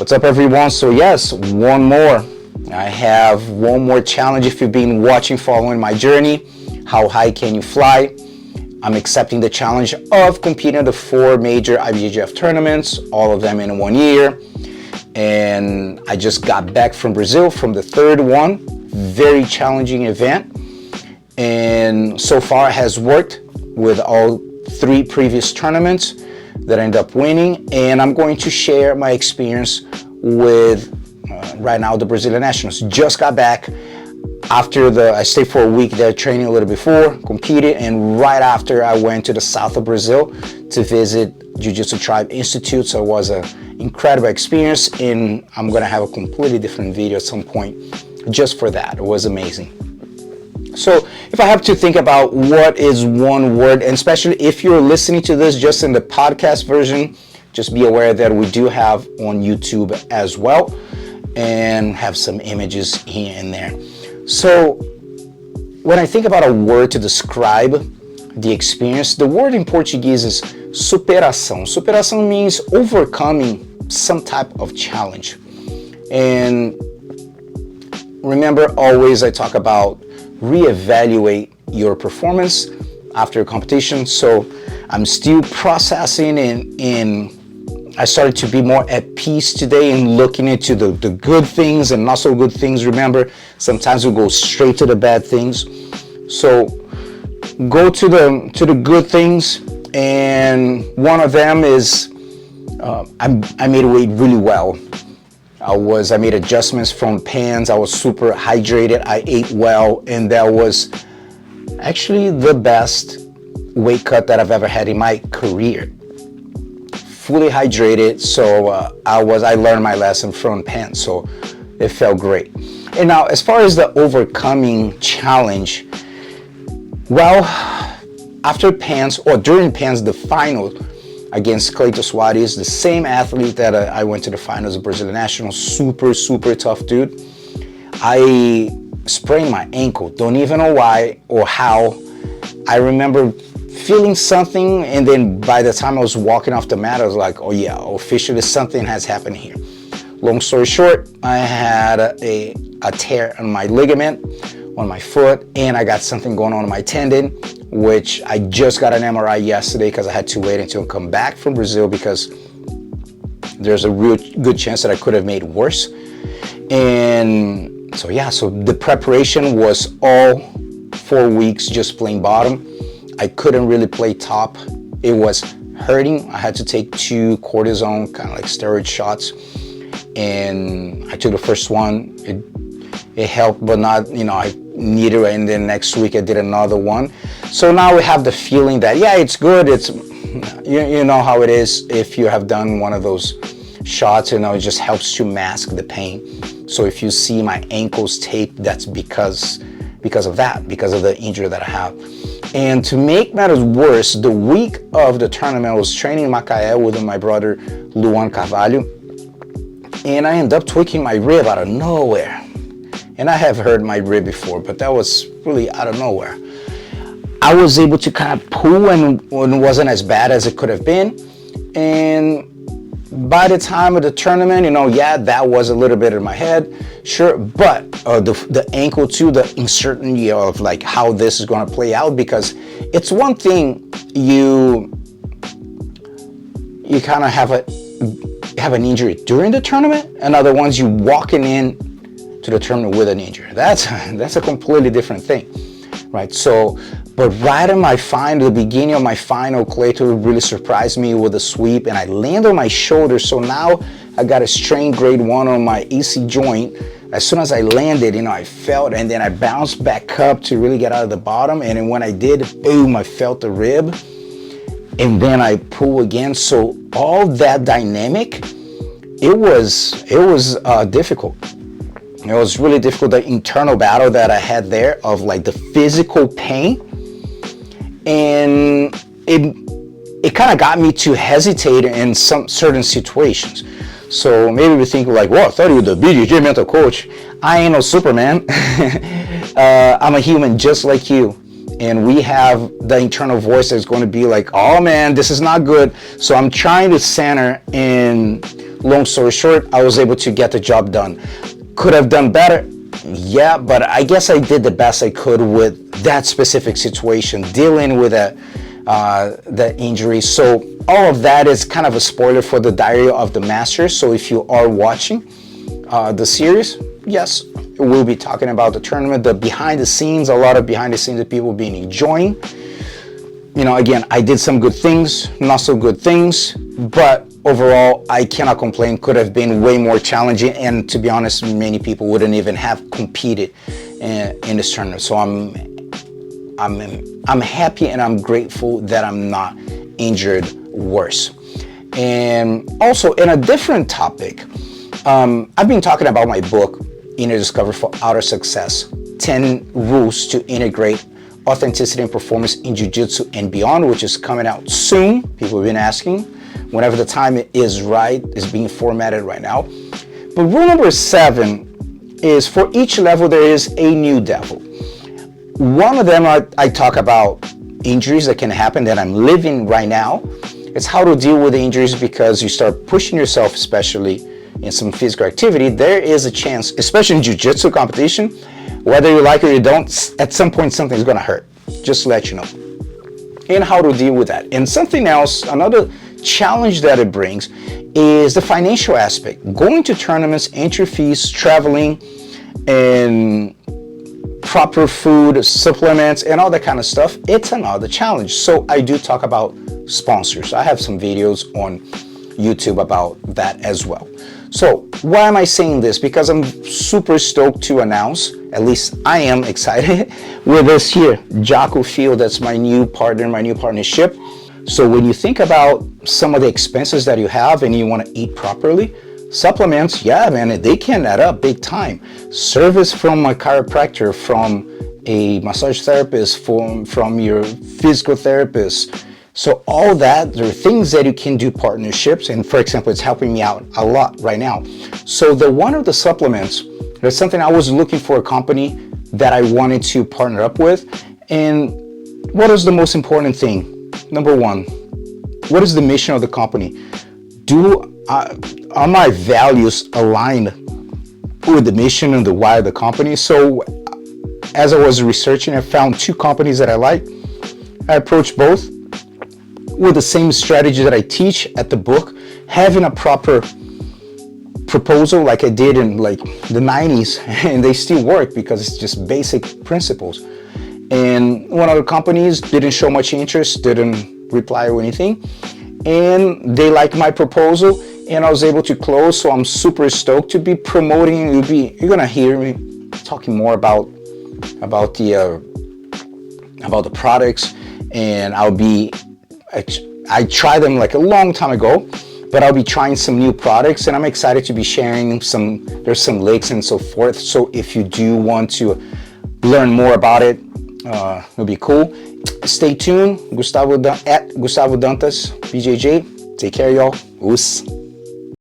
What's up, everyone? So yes, one more. I have one more challenge. If you've been watching, following my journey, how high can you fly? I'm accepting the challenge of competing in the 4 major IBJJF tournaments, all of them in 1 year. And I just got back from Brazil from the 3rd one. Very challenging event. And so far it has worked with all 3 previous tournaments that I ended up winning. And I'm going to share my experience with right now the Brazilian Nationals. Just got back after I stayed for a week there training a little before, competed, and right after I went to the south of Brazil to visit Jiu-Jitsu Tribe Institute. So it was an incredible experience, and I'm gonna have a completely different video at some point just for that. It was amazing. So if I have to think about what is one word, and especially if you're listening to this just in the podcast version, just be aware that we do have on YouTube as well and have some images here and there. So when I think about a word to describe the experience, the word in Portuguese is superação. Superação means overcoming some type of challenge. And remember, always I talk about reevaluate your performance after a competition. So I'm still processing, and I started to be more at peace today and looking into the good things and not so good things. Remember, sometimes we go straight to the bad things. So go to the good things, and one of them is I made weight really well. I made adjustments from pants. I was super hydrated. I ate well, and that was actually the best weight cut that I've ever had in my career. Fully hydrated, so I learned my lesson from pants, so it felt great. And now, as far as the overcoming challenge, well, after pants or during pants, the final against Cleito Soares, the same athlete that I went to the finals of Brazilian Nationals, super tough dude. I sprained my ankle. Don't even know why or how. I remember feeling something, and then by the time I was walking off the mat, I was like, oh yeah, officially something has happened here. Long story short, I had a tear on my ligament on my foot, and I got something going on in my tendon, which I just got an MRI yesterday because I had to wait until I come back from Brazil because there's a real good chance that I could have made worse. And so yeah, so the preparation was all 4 weeks just playing bottom. I couldn't really play top. It was hurting. I had to take 2 cortisone, kind of like steroid shots. And I took the first one. It helped, but not, I needed it. And then next week I did another one. So now we have the feeling that, yeah, it's good. It's, you know how it is if you have done one of those shots, it just helps to mask the pain. So if you see my ankles taped, that's because of that, because of the injury that I have. And to make matters worse, the week of the tournament, I was training in Macaé with my brother, Luan Carvalho, and I ended up tweaking my rib out of nowhere. And I have heard my rib before, but that was really out of nowhere. I was able to kind of pull, and it wasn't as bad as it could have been. And by the time of the tournament, yeah, that was a little bit in my head, sure, but the ankle too, the uncertainty of like how this is going to play out, because it's one thing you kind of have an injury during the tournament, and other ones you walking in to the tournament with an injury. That's a completely different thing, right? So, but right in the beginning of my final, Cleito really surprised me with a sweep, and I landed on my shoulder. So now I got a strain grade 1 on my AC joint. As soon as I landed, I felt, and then I bounced back up to really get out of the bottom. And then when I did, boom, I felt the rib, and then I pull again. So all that dynamic, it was difficult. It was really difficult, the internal battle that I had there of like the physical pain. And it kind of got me to hesitate in some certain situations. So maybe we think like, well, I thought you were the BJJ mental coach. I ain't no Superman. I'm a human just like you. and we have the internal voice that's going to be like, oh man, this is not good. So I'm trying to center, and long story short, I was able to get the job done. Could have done better, yeah, but I guess I did the best I could with that specific situation, dealing with the injury. So all of that is kind of a spoiler for the Diary of the Master. So if you are watching the series, yes, we'll be talking about the tournament, the behind the scenes, a lot of behind the scenes that people have been enjoying. You know, again, I did some good things, not so good things, but overall, I cannot complain. Could have been way more challenging, and to be honest, many people wouldn't even have competed in this tournament. So I'm happy and I'm grateful that I'm not injured worse. And also, in a different topic, I've been talking about my book, Inner Discovery for Outer Success, 10 Rules to Integrate Authenticity and Performance in Jiu-Jitsu and Beyond, which is coming out soon. People have been asking. Whenever the time is right, is being formatted right now. But rule number 7 is, for each level there is a new devil. One of them, I talk about injuries that can happen that I'm living right now. It's how to deal with the injuries, because you start pushing yourself, especially in some physical activity, there is a chance, especially in jiu-jitsu competition, whether you like it or you don't, at some point something's gonna hurt, just to let you know. And how to deal with that. And something else, another challenge that it brings is the financial aspect. Going to tournaments, entry fees, traveling, and proper food, supplements, and all that kind of stuff, it's another challenge. So I do talk about sponsors. I have some videos on YouTube about that as well. So why am I saying this? Because I'm super stoked to announce, at least I am excited, with this here, Jocko Fuel. That's my new partner, my new partnership. So when you think about some of the expenses that you have and you want to eat properly, supplements, yeah, man, they can add up big time. Service from a chiropractor, from a massage therapist, from your physical therapist. So all that, there are things that you can do partnerships, and for example, it's helping me out a lot right now. So one of the supplements, there's something I was looking for, a company that I wanted to partner up with. And what is the most important thing? Number 1, what is the mission of the company? Are my values aligned with the mission and the why of the company? So as I was researching, I found 2 companies that I like. I approached both with the same strategy that I teach at the book, having a proper proposal like I did in like the 90s, and they still work because it's just basic principles. And one of the companies didn't show much interest, didn't reply or anything, and they liked my proposal, and I was able to close. So I'm super stoked to be promoting. You're gonna hear me talking more about the products, and I tried them like a long time ago, but I'll be trying some new products, and I'm excited to be sharing there's some links and so forth. So if you do want to learn more about it, it'll be cool. Stay tuned. Gustavo Dantas, BJJ. Take care, y'all. Oos.